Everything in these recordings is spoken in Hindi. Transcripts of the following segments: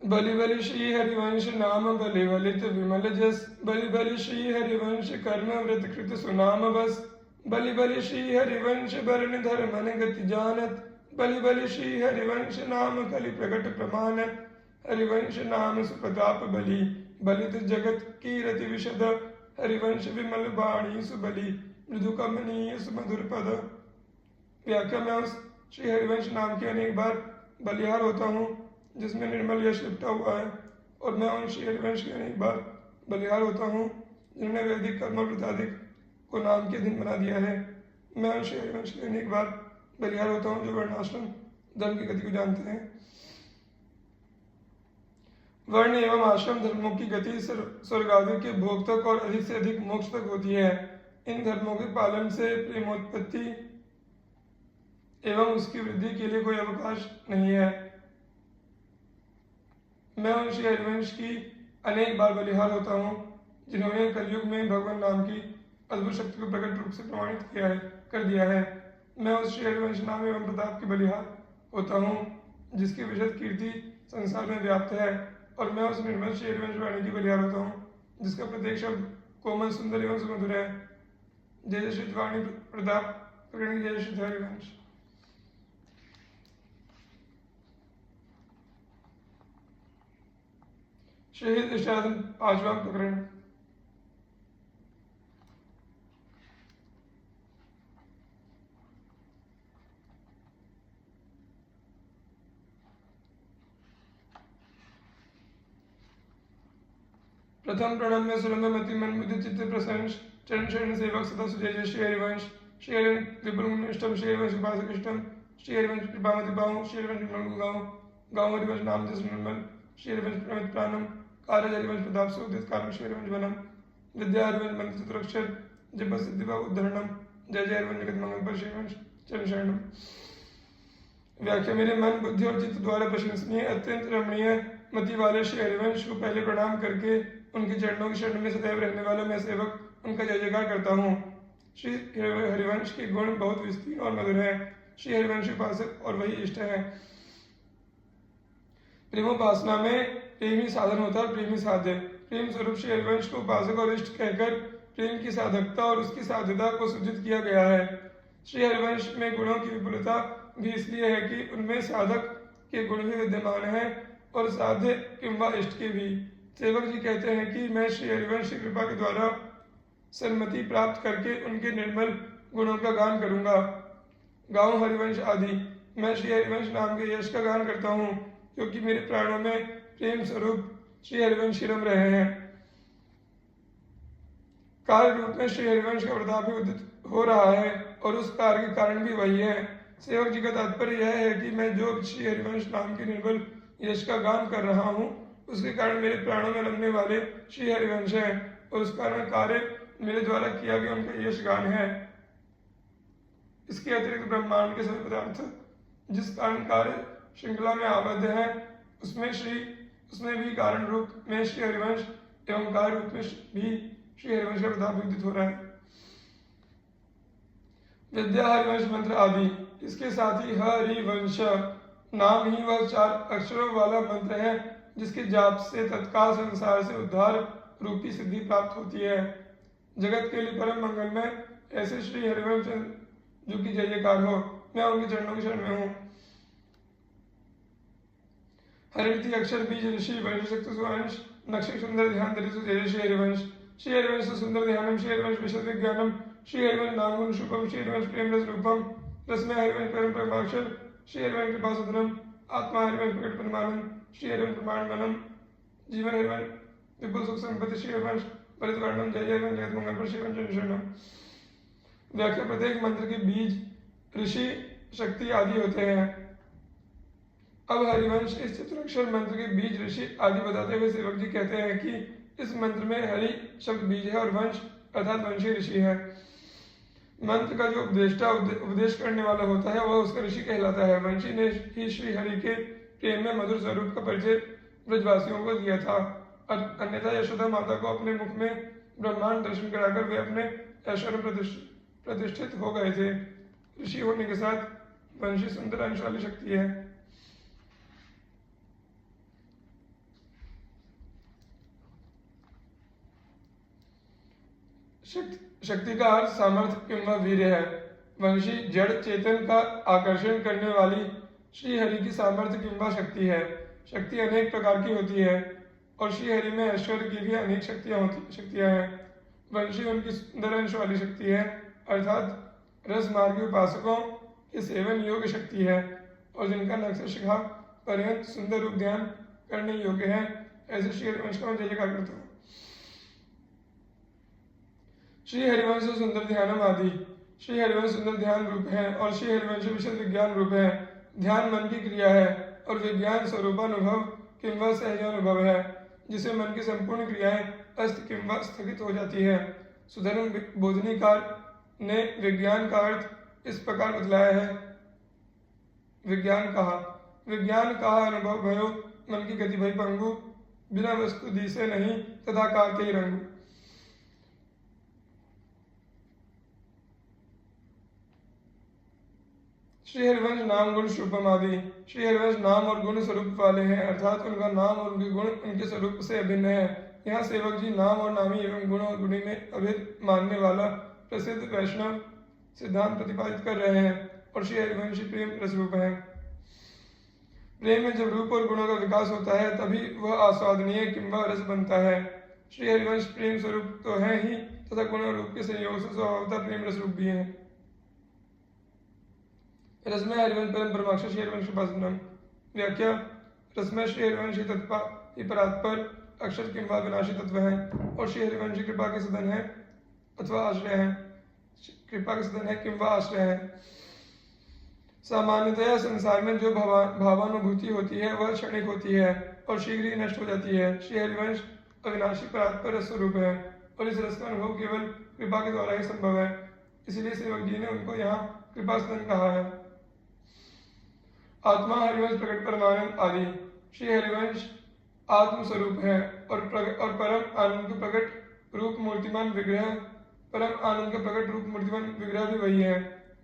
बलि बलि श्री हरिवंश नाम बलि बलित विमल जस। बलि बलि श्री हरिवंश कर्म व्रत कृत सुनाम बस। बलि बलि श्री हरिवंश वर्ण धर्मन गति जानत। बलि बलि श्री हरिवंश नाम कलि प्रकट प्रमाणत। हरिवंश नाम सुप्रताप बलि बलित जगत कीरति विशद। हरिवंश विमल वाणी सुबलि मृदु कमनीय सुमधुर पद। व्याख्या में उस श्री हरिवंश नाम के अनेक बार बलिहार होता हूँ जिसमें निर्मल यश लिपटा हुआ है, और मैं उन श्री हरिवंश के अनेक बार बलिहार होता हूँ जिन्होंने वैदिक कर्म वृताधिक को नाम के अधीन बना दिया है। मैं उन श्री हरिवंश के अनेक बार बलिहार होता हूँ जो वर्णाश्रम धर्म की गति को जानते हैं। वर्ण एवं आश्रम धर्मों की गति स्वर्ग आदि के भोग तक और अधिक से अधिक मोक्ष तक होती है। इन धर्मों के पालन से प्रेमोत्पत्ति एवं उसकी वृद्धि के लिए कोई अवकाश नहीं है। मैं उन श्री हरिवंश की अनेक बार बलिहार होता हूँ जिन्होंने कलयुग में भगवान नाम की अद्भुत शक्ति को प्रकट रूप से प्रमाणित कर दिया है। मैं उस श्री हरिवंश नाम एवं प्रताप की बलिहार होता हूँ जिसकी विशद कीर्ति संसार में व्याप्त है, और मैं उस निर्मल श्री हरिवंश वाणी की बलिहार होता हूँ जिसका प्रत्येक शब्द कोमल सुंदर एवं सुमधुर है। जय जय श्री वाणी प्रताप प्रकरण, जय श्री हरिवंश। शहीद इष्टादन पांचवा प्रकरण। प्रथम प्रणव में सुरम्य मति मन बुद्धि चित्त प्रसन्न चरण शरण सेवक सदा सुजय जय श्री हरिवंश। श्री हरिवंश त्रिपुर इष्टम श्री हरिवंश उपासक इष्टम श्री हरिवंश कृपामति पाऊँ श्री हरिवंश गाँव गाँव हरिवंश नाम जस निर्मल श्री हरिवंश प्रमित प्राणम कार्य हरिवंश प्रताप से उदित कारण श्री हरिवंश वनम विद्या हरिवंश मंत्र चतुरक्षर जप सिद्धि व उद्धरणम जय जय हरिवंश जगत मंगल पर श्री हरिवंश चरण शरणम। व्याख्या मेरे मन बुद्धि और चित्त द्वारा प्रशंसनीय अत्यंत रमणीय मति वाले श्री हरिवंश को पहले प्रणाम करके उनके चरणों की शरण में सदैव रहने वाला मैं सेवक उनका जय जयकार करता हूँ। श्री हरिवंश के गुण बहुत विस्तीर्ण और मधुर है। श्री हरिवंश उपासक और वही इष्ट है। प्रेमोपासना में प्रेमी साधन होता है, प्रेमी साध्य। प्रेम स्वरूप श्री हरिवंश को उपासक और इष्ट कहकर प्रेम की साधकता और उसकी साध्यता को सूचित किया गया है। श्री हरिवंश में गुणों की विपुलता भी इसलिए है कि उनमें साधक के गुण भी विद्यमान है और साध्य किंवा इष्ट के भी। सेवक जी कहते हैं कि मैं श्री हरिवंश की कृपा के द्वारा सन्मति प्राप्त करके उनके निर्मल गुणों का गान करूंगा। गाँव हरिवंश आदि। मैं श्री हरिवंश नाम के यश का गान करता हूँ क्योंकि मेरे प्राणों में प्रेम स्वरूप श्री हरिवंश रम रहे हैं। कार्य रूप में श्री हरिवंश का प्रताप भी उदित हो रहा है और उस कार्य के कारण भी वही है। सेवक जी का तात्पर्य यह है कि मैं जो श्री हरिवंश नाम के निर्मल यश का गान कर रहा हूँ उसके कारण मेरे प्राणों में रमने वाले श्री हरिवंश है और उस कारण कार्य मेरे द्वारा किया गया उनका यश गान है। इसके अतिरिक्त ब्रह्मांड के सभी पदार्थ जिस कारण कार्य श्रृंखला में आबद्ध है उसमें भी कारण रूप में श्री हरिवंश एवं कार्य रूप में भी श्री हरिवंश का प्रताप उदित हो रहा है। विद्या हरिवंश मंत्र आदि। इसके साथ ही हरिवंश नाम ही वह 4 अक्षरों वाला मंत्र है जिसके जाप से तत्काल संसार से उद्धार रूपी सिद्धि प्राप्त होती है। जगत के लिए परम मंगल में ऐसे श्री हरिवंश जो की जय जयकार हो, मैं उनके चरणों की शरण में हूँ। हरिति अक्षर बीज ऋषि वंश शक्ति सुवंश नक्षत्र सुंदर ध्यान धरित जय श्री हरिवंश। श्री हरिवंश सुंदर ध्यानम श्री हरिवंश विशद विज्ञानम श्री हरिवंश नाम गुण शुभम श्री हरिवंश प्रेम रस रूपम रसमय हरिवंश परम परमाक्षर श्री हरिवंश कृपा सदनम आत्मा हरिवंश प्रकट परिमाणम श्री हरिवंश प्रमाण मनम जीवन हरिवंश विपुल सुख संपत्ति श्री हरिवंश बलित वर्णम जय जय जगत मंगल पर श्री हरिवंश शरणम। व्याख्या प्रत्येक मंत्र के बीज ऋषि शक्ति आदि होते हैं। अब हरिवंश इस चतुरक्षर मंत्र के बीज ऋषि आदि बताते हुए सेवक जी कहते हैं कि इस मंत्र में हरि शब्द बीज है और वंश अर्थात वंशी ऋषि है। मंत्र का जो उपदेश करने वाला होता है वह उसका ऋषि कहलाता है। वंशी ने ही श्री हरि के प्रेम में मधुर स्वरूप का परिचय ब्रजवासियों को दिया था। अन्यथा यशोदा माता को अपने मुख में ब्रह्मांड दर्शन कराकर वे अपने ऐश्वर्य प्रतिष्ठित हो गए थे। ऋषि होने के साथ वंशी सुंदर अंश वाली शक्ति है। शक्ति का अर्थ सामर्थ्य किंवा वीर्य है। वंशी जड़ चेतन का आकर्षण करने वाली श्रीहरि की सामर्थ्य किंवा शक्ति है। शक्ति अनेक प्रकार की होती है और श्रीहरि में ऐश्वर्य की भी अनेक शक्तियां हैं। वंशी उनकी सुंदर अंश वाली शक्ति है, अर्थात रस मार्गी उपासकों के सेवन योग्य शक्ति है और जिनका नक्श शिखा पर्यंत सुंदर रूप ध्यान करने योग्य है। ऐसे श्री हरिवंश का मैं जय जयकार करता हूँ। श्री हरिवंश सुंदर ध्यानम आदि। श्री हरिवंश सुंदर ध्यान रूप है और श्री हरिवंश विशुद्ध विज्ञान रूप है। ध्यान मन की क्रिया है और विज्ञान स्वरूपानुभव किंवा सहजानुभव है, जिससे मन की संपूर्ण क्रियाएं अस्त किंवा स्थगित हो जाती है। सुधर्म बोधनीकार ने विज्ञान का अर्थ इस प्रकार बतलाया है। विज्ञान कहा अनुभव भयो, मन की गति भई पंगु, बिना वस्तु दी से नहीं तथा काल के ही रंगु। श्री हरिवंश नाम गुण शुभम आदि। श्री हरिवंश नाम और गुण स्वरूप वाले हैं, अर्थात उनका नाम और उनके गुण उनके स्वरूप से अभिन्न है। यहाँ सेवक जी नाम और नामी एवं गुण और गुणी में अभेद मानने वाला प्रसिद्ध वैष्णव सिद्धांत प्रतिपादित कर रहे हैं और श्री हरिवंश प्रेम रसरूप है। प्रेम में जब रूप और गुणों का विकास होता है तभी वह आस्वादनीय किंवा रस बनता है। श्री हरिवंश प्रेम स्वरूप तो है ही तथा गुण और रूप के संयोग से स्वभावतः प्रेम रसरूप भी है। रसमय हरिवंश परम परमाक्ष श्री हरिवंश उपासनम। व्याख्या: रसमय श्री हरिवंश तत्पा परात्पर अक्षर किंवा विनाशी तत्व है और श्री हरिवंश कृपा के सदन है अथवा आश्रय है। कृपा के सदन है किंवा आश्रय है। सामान्यतया संसार में जो भावानुभूति होती है वह क्षणिक होती है और शीघ्र ही नष्ट हो जाती है। श्री हरिवंश अविनाशी परात्पर रस स्वरूप है और इस रस का अनुभव केवल कृपा के द्वारा ही संभव है। इसलिए सेवक जी ने उनको यहाँ कृपा सदन कहा है। आत्मा हरिवंश प्रकट परमानंद आदि। श्री हरिवंश आत्म स्वरूप है और परम आनंद का प्रकट रूप मूर्तिमान विग्रह भी वही है।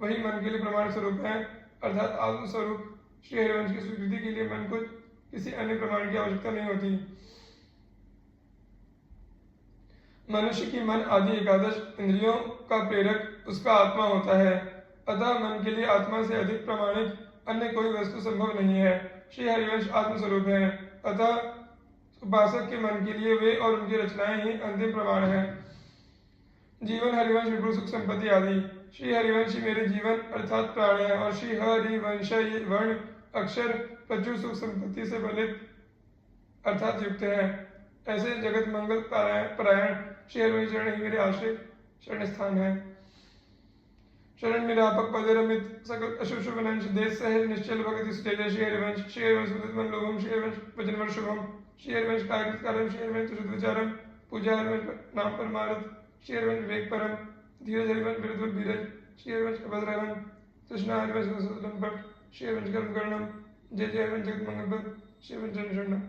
वही मन के लिए प्रमाण स्वरूप है, अर्थात आत्म स्वरूप श्री हरिवंश की स्वीकृति के लिए मन को किसी अन्य प्रमाण की आवश्यकता नहीं होती। मनुष्य की मन आदि एकादश इंद्रियों का प्रेरक उसका आत्मा होता है, अतः मन के लिए आत्मा से अधिक प्रमाणिक अन्य कोई वस्तु संभव नहीं है। श्री हरिवंश आत्म स्वरूप है, अतः उपासक के मन के लिए वे और उनकी रचनाएं ही अंतिम प्रमाण है। जीवन हरिवंश विपुल सुख संपत्ति आदि। श्री हरिवंश मेरे जीवन अर्थात प्राण है और श्री हरिवंश वर्ण अक्षर प्रचुर सुख संपत्ति से बलित अर्थात युक्त है। ऐसे जगत मंगल परायण श्री हरिवंश शरण ही मेरे आश्रय शरण स्थान है। शरण निरापक पदरमित सकल अशुभ शुभ अंश देश सह निश्चल भगति सुतेज श्री हरिवंश। श्री हरिवंश विद्वन लोभम श्री हरिवंश वचन शुभम। श्री हरिवंश कायकृत कारम श्री हरिवंश शुद्ध विचारम। पूजा हरिवंश नाम परमारथ। श्री हरिवंश विवेक परम। धीरज हरिवंश विरुद्ध बीरज। श्री हरिवंश अभद्रवंश कृष्णा हरिवंश पट। श्री हरिवंश कर्म कर्णम। जय जय हरिवंश जगत मंगल। श्री हरिवंश चरण शरण।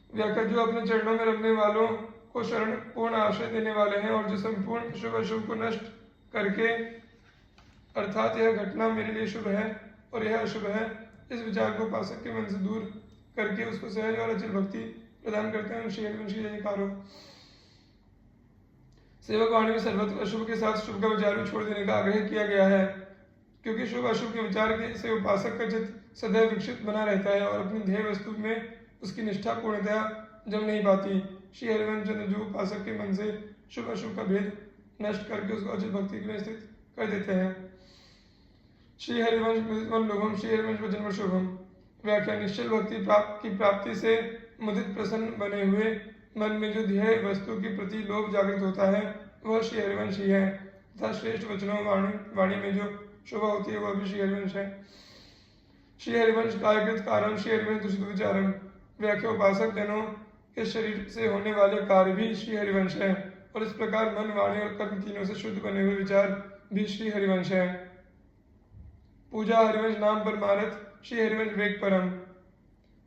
व्याख्या: जो अपने चरणों में रखने वालों को शरण पूर्ण आश्रय देने वाले हैं और जो संपूर्ण शुभ अशुभ को नष्ट करके अर्थात यह घटना मेरे लिए शुभ है और यह अशुभ है, इस विचार को उपासक के मन से दूर करके उसको सहज और अचल भक्ति प्रदान करते हैं। श्री हरिवंश की जयकार हो। सेवक वाणी में सर्वत्र अशुभ के साथ शुभ का विचार भी छोड़ देने का आग्रह किया गया है, क्योंकि शुभ अशुभ के विचार से उपासक का चित्त सदैव विकसित बना रहता है और अपनी ध्येय वस्तु में उसकी निष्ठा पूर्णतया जम नहीं पाती। श्री हरिवंश जो उपासक के मन से शुभ अशुभ का भेद नष्ट करके उसको अचल भक्ति के लिए स्थित कर देते हैं। श्री हरिवंश लोभम श्री हरिवंश वचन शुभम। व्याख्या: निश्चल भक्ति की प्राप्ति से मुदित प्रसन्न बने हुए मन में जो ध्येय वस्तु के प्रति लोभ जागृत होता है वह श्री हरिवंश ही है, तथा श्रेष्ठ वचनों वाणी में जो शोभा होती है वह भी श्री हरिवंश है। श्री हरिवंश कायकृत कारम श्री हरिवंश दुष्ट विचारम। व्याख्या: उपासक जनों के शरीर से होने वाले कार्य भी श्री हरिवंश है और इस प्रकार मन वाणी और कर्म तीनों से शुद्ध बने हुए विचार भी श्री हरिवंश है। पूजा हरिवंश नाम परमारथ श्री हरिवंश वेग परम।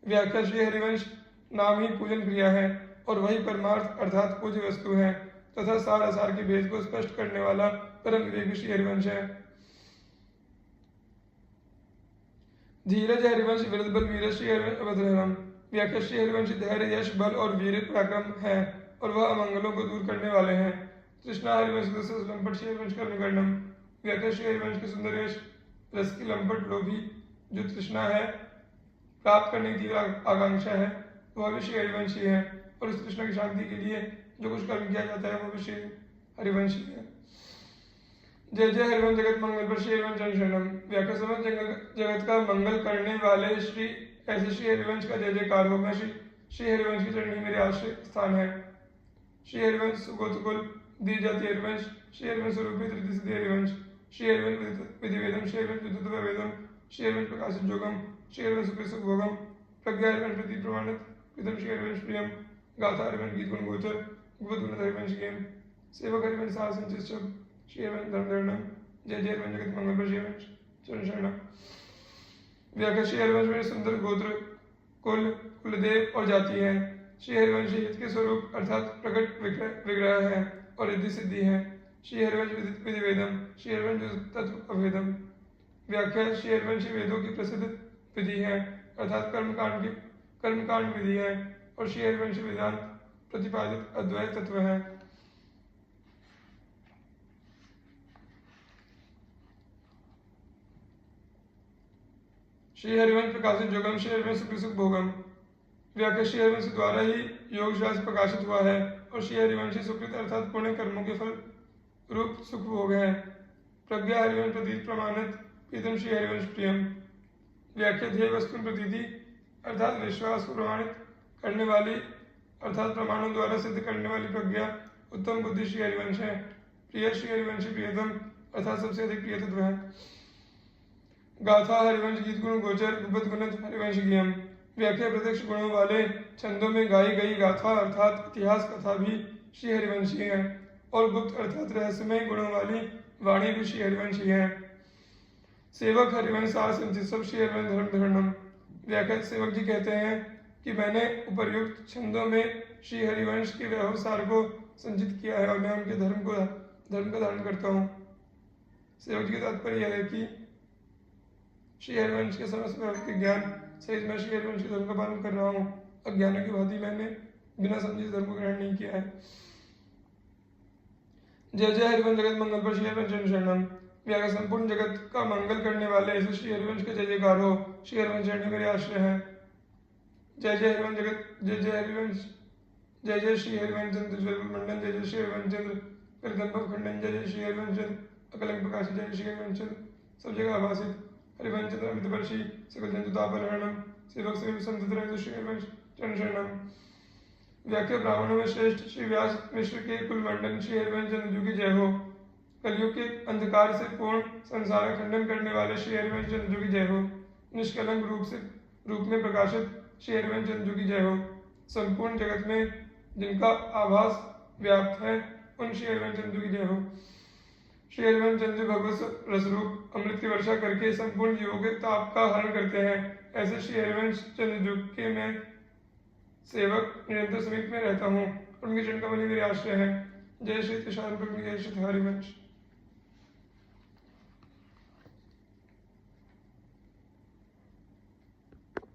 व्याख्या: श्री हरिवंश नाम ही पूजन क्रिया है और वही परमार्थ अर्थात पूज्य वस्तु है तथा सार असार के भेद को स्पष्ट करने वाला परम विवेक श्री हरिवंश है। धीरज हरिवंश विरुद्ध बल वीर श्री हरिवंश अभद्रहरम। व्याख्या: श्री हरिवंश धैर्य यश बल और वीर पराक्रम है और वह अमंगलों को दूर करने वाले हैं तृष्णा हरिवंश लंपट श्री हरिवंश का निगर्णम। व्याख्या श्री हरिवंश के सुंदर यश रस की लंपट लोभी जो तृष्णा है प्राप्त करने की आकांक्षा है वह भी श्री हरिवंश ही है, और उस तृष्णा की शांति के लिए जो कुछ कर्म किया जाता है वह भी श्री हरिवंश ही है। जय जय हरिवंश जगत मंगल पर श्री हरिवंश शरणम। व्याख्या समस्त जगत का मंगल करने वाले श्री ऐसे श्री हरिवंश का जय जयकार हो। मैं श्री हरिवंश की चरणी मेरे आश्रय स्थान है। श्री हरिवंश सुगोतकुल दी जाति हरिवंश, श्री हरिवंश स्वरूपी तृतीय सिद्धि हरिवंश, श्री हरिवंश विधिवेदम, श्री हरिवंश विद्युत वेदम, श्री हरिवंश प्रकाशित जोगम, श्री हरिवंश सुख भोगम, प्रज्ञा हरिवंश प्रति प्रमाणित प्रीतम, श्री हरिवंश प्रियम, गाथा हरिवंश गीत गुण गोचर, गुप्त गुण हरिवंश गेम, सेवक हरिवंश साहस संचित शब्द, श्री हरिवंश धर्म धरणम। जय जय हरिवंश जगत मंगल पर श्री हरिवंश चरण शरणम। व्याख्या श्री हरिवंश में सुंदर गोत्र कुल कुलदेव और जाति है। श्री हरिवंश हित के स्वरूप अर्थात प्रकट विग्रह है और रिद्धि सिद्धि है। श्री हरिवंश विधिवेदम, श्री हरिवंश तत्व अभेदम। व्याख्या श्री हरिवंश वेदों की प्रसिद्ध विधि है अर्थात कर्मकांड विधि है, और श्री हरिवंश वेदांत प्रतिपादित अद्वैत तत्व है। श्री हरिवंश प्रकाशित जोगम, श्री हरिवंश सुख भोगम। व्याख्या श्री हरिवंश द्वारा ही योग शास्त्र प्रकाशित हुआ है, और श्री हरिवंश सुकृत अर्थात पुण्य कर्मों के फल रूप सुख भोग है। प्रज्ञा हरिवंश प्रतीत प्रमाणित प्रीतम, श्री हरिवंश प्रियम। व्याख्या ध्येय वस्तु प्रतीति अर्थात विश्वास को प्रमाणित करने वाली अर्थात प्रमाणों द्वारा सिद्ध करने वाली प्रज्ञा उत्तम बुद्धि श्री हरिवंश है। प्रिय श्री हरिवंश प्रियतम अर्थात सबसे अधिक प्रिय तत्व है। गाथा हरिवंश गीत गुण गोचर, गुप्त गुणत हरिवंश ज्ञम। व्याख्या प्रत्यक्ष गुणों वाले छंदों में गाई गई गाथा अर्थात इतिहास कथा भी श्री हरिवंशी है, और गुप्त अर्थात रहस्यमय गुणों वाली वाणी भी श्री हरिवंशी है। सेवक हरिवंश सार संचित सब श्री हरिवंश धर्म धरणम। व्याख्या सेवक जी कहते हैं कि मैंने उपर्युक्त छंदों में श्री हरिवंश के वैभव सार को संचित किया है और मैं उनके धर्म का धारण करता हूँ। सेवक जी का तात्पर्य यह है कि श्री हरिवंश के समस्त के ज्ञान सहित मैं श्री हरिवंश के धर्म का पालन कर रहा हूँ। अज्ञान की भांति मैंने बिना समझे धर्म को ग्रहण नहीं किया है। जय जय हरिवंश जगत मंगल पर श्री हरिवंश शरणम। व्याख्या संपूर्ण जगत का मंगल करने वाले ऐसे श्री हरिवंश के जय जयकार हो। श्री हरिवंश चरण मेरे आश्रय है। जय जय हरिवंश जगत, जय जय हरिवंश, जय जय श्री हरिवंश चंद्र मंडन, जय जय श्री हरिवंश चंद्र करदंब खंडन, जय जय श्री हरिवंश चंद्र अकलंक प्रकाश, जय श्री हरिवंश चंद्र सब जगह आभासित हरिवंश चंद्र अमितवर्षी सकल जंतु तापहरणम। सेवक सेवक संत रहित श्री हरिवंश चरण शरणम। व्याख्या ब्राह्मणों में श्रेष्ठ श्री व्यास मिश्र के कुल मंडन श्री हरिवंश चंद्र जी की जय हो। कलयुग के अंधकार से पूर्ण संसार का खंडन करने वाले श्री हरिवंश चंद्र जी की जय हो। निष्कलंक रूप में प्रकाशित श्री हरिवंश चंद्र जी की जय हो। संपूर्ण जगत में जिनका आभास व्याप्त है उन श्री हरिवंश चंद्र जी की जय हो। श्री हरिवंश चंद्र भगवत रसरूप अमृत की वर्षा करके संपूर्ण जीवों के ताप का हरण करते हैं। ऐसे श्री हरिवंश चंद्र के मैं सेवक निरंतर समीप में रहता हूँ, उनके चरण कमल मेरे आश्रय है। जय श्री कृष्ण, जय श्री हरिवंश।